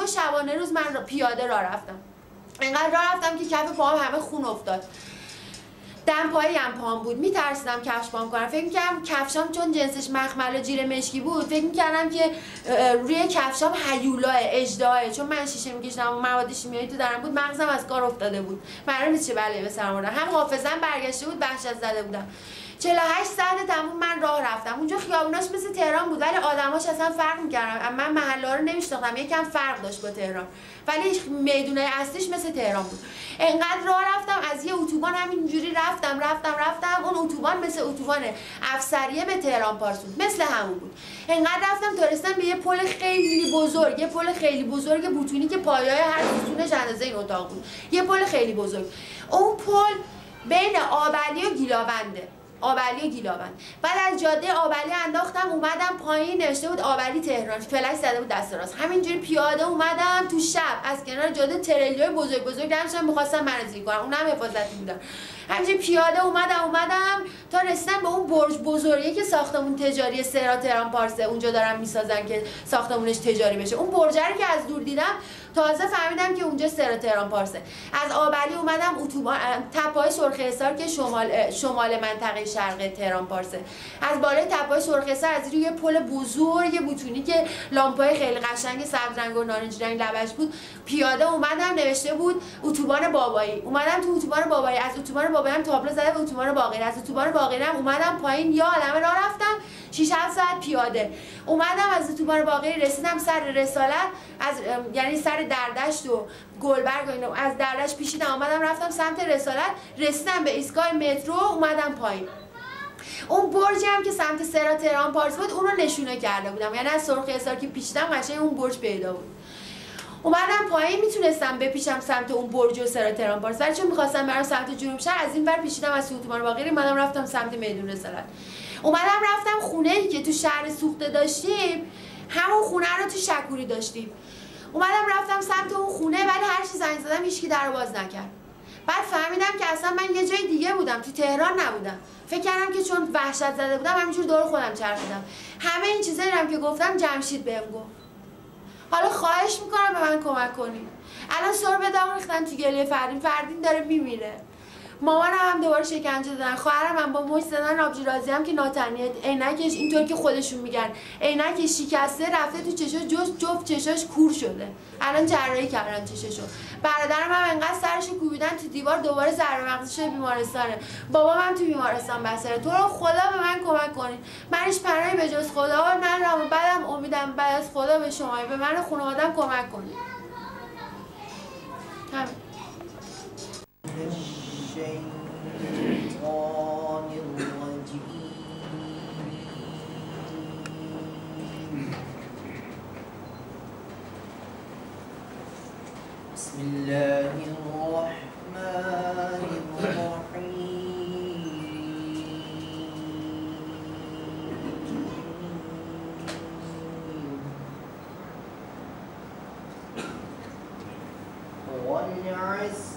2 شبانه روز من پیاده راه رفتم. انقدر راه رفتم که کف پاهم همه خون افتاد. دم پایم پام بود، میترسیدم کفش پام کنم. فکر می‌کردم کفشام چون جنسش مخمل و جیره مشکی بود، فکر می‌کردم که روی کفشام هیولاه، اژدها، چون من شیشه می‌کشیدم و مواد شیمیایی تو درم بود، مغزم از کار افتاده بود. معلوم نیست چه بلایی به سرم آوردم. هم حافظه‌ام برگشته بود، وحشت زده بودم. 48 ساعت تموم من راه رفتم. اونجا خیابوناش مثل تهران بود ولی آدماش اصلا فرق می‌کردن. من محله‌ها رو نمی‌شناختم، یکم فرق داشت با تهران. ولی میدونای اصلیش مثل تهران بود. انقدر راه رفتم، از یه اتوبان همینجوری رفتم. اون اتوبان مثل اتوبان افسریه به تهران پارس بود، مثل همون بود. انقدر رفتم تا رسیدم به یه پل خیلی بزرگ بوتونی که پایه‌های هر ستونش اندازه این اتاق بود. یه پل خیلی بزرگ. اون پل بین آبلی و گیلاونده. بعد از جاده آبلی انداختم اومدم پایین، نوشته بود آبلی تهران، فلش زده بود دست راست. همینجوری پیاده اومدم تو شب از کنار جاده تریلیای بزرگ داشتن می‌خواستم منو زیر کنن، اونم حفاظتی بودن. همینجوری پیاده اومدم تا رسیدم به اون برج بزرگی که ساختمون تجاری سرا تهران پارسه اونجا دارن میسازن که ساختمونش تجاری بشه. اون برج رو که از دور دیدم تازه فهمیدم که اونجا سرا تهران پارسه. از آبلی اومدم اتوبان تپه‌های سرخ حصار که شمال منطقه شرق تهران پارسه. از بالای تپه‌های سرخ حصار از روی پل بزرگ بوتونی که لامپ‌های خیلی قشنگ سبز رنگ و نارنجی رنگ لبش بود پیاده اومدم، نوشته بود اتوبان بابایی. اومدم تو اتوبان بابایی، از اتوبان بابایی هم تابلو زده به اتوبان باقری، از اتوبان باقری هم اومدم پایین، یا عالمه راه رفتم 6 7 ساعت پیاده. اومدم از اتوبان باقری رسیدم سر رسالت، یعنی سر دردشت و گلبرگ و اینا، از دردشت پیچیدم اومدم رفتم سمت رسالت، رسیدم به ایستگاه مترو اومدم پایین. اون برجی هم که سمت سرا تهران پارس بود اون رو نشونه کرده بودم، یعنی از سرخ حصار که پیچیدم قشنگ اون برج پیدا بود. اومدم پایین، میتونستم بپیچم سمت اون برج و سرا تهران پارس، ولی چون می‌خواستم برم سمت جنوب شهر از این ور پیچیدم از اتوبان باقری اومدم رفتم سمت میدون رسالت. اومدم رفتم خونه‌ای که تو شهر سوخته داشتیم، همون خونه رو تو شکوری داشتیم. اومدم رفتم سمت اون خونه ولی هر چی زنگ زدم هیچکی درو باز نکرد. بعد فهمیدم که اصلا من یه جای دیگه بودم، تو تهران نبودم. فکر کردم که چون وحشت زده بودم همینجور دور خودم چرخیدم. همه این چیزایی رو که گفتم جمشید بهم گفت. حالا خواهش میکنم به من کمک کنید. الان سربه داغ ریختن تو گلوی فردین داره میمیره. مامانم هم دوباره شکنجه دادن، خواهرم هم با مش زدن آبجی رازی هم که ناتنیه، عینکش اینطور که خودشون میگن عینکش شکسته رفته تو چشاش، جفت چشاش کور شده، الان جراحی کردن چشاشو. برادرم هم انقدر سرشو کوبیدن تو دیوار دوباره ضربه مغزی شده بیمارستانه. بابام هم تو بیمارستان بسره. تو رو خدا به من کمک کنید، من هیچ پناهی به جز خدا ندارم و بعدم امیدم بعد از خدا به شما، به من و خانواده‌ام کمک کنید. همین. بسم الله الرحمن الرحيم والعصر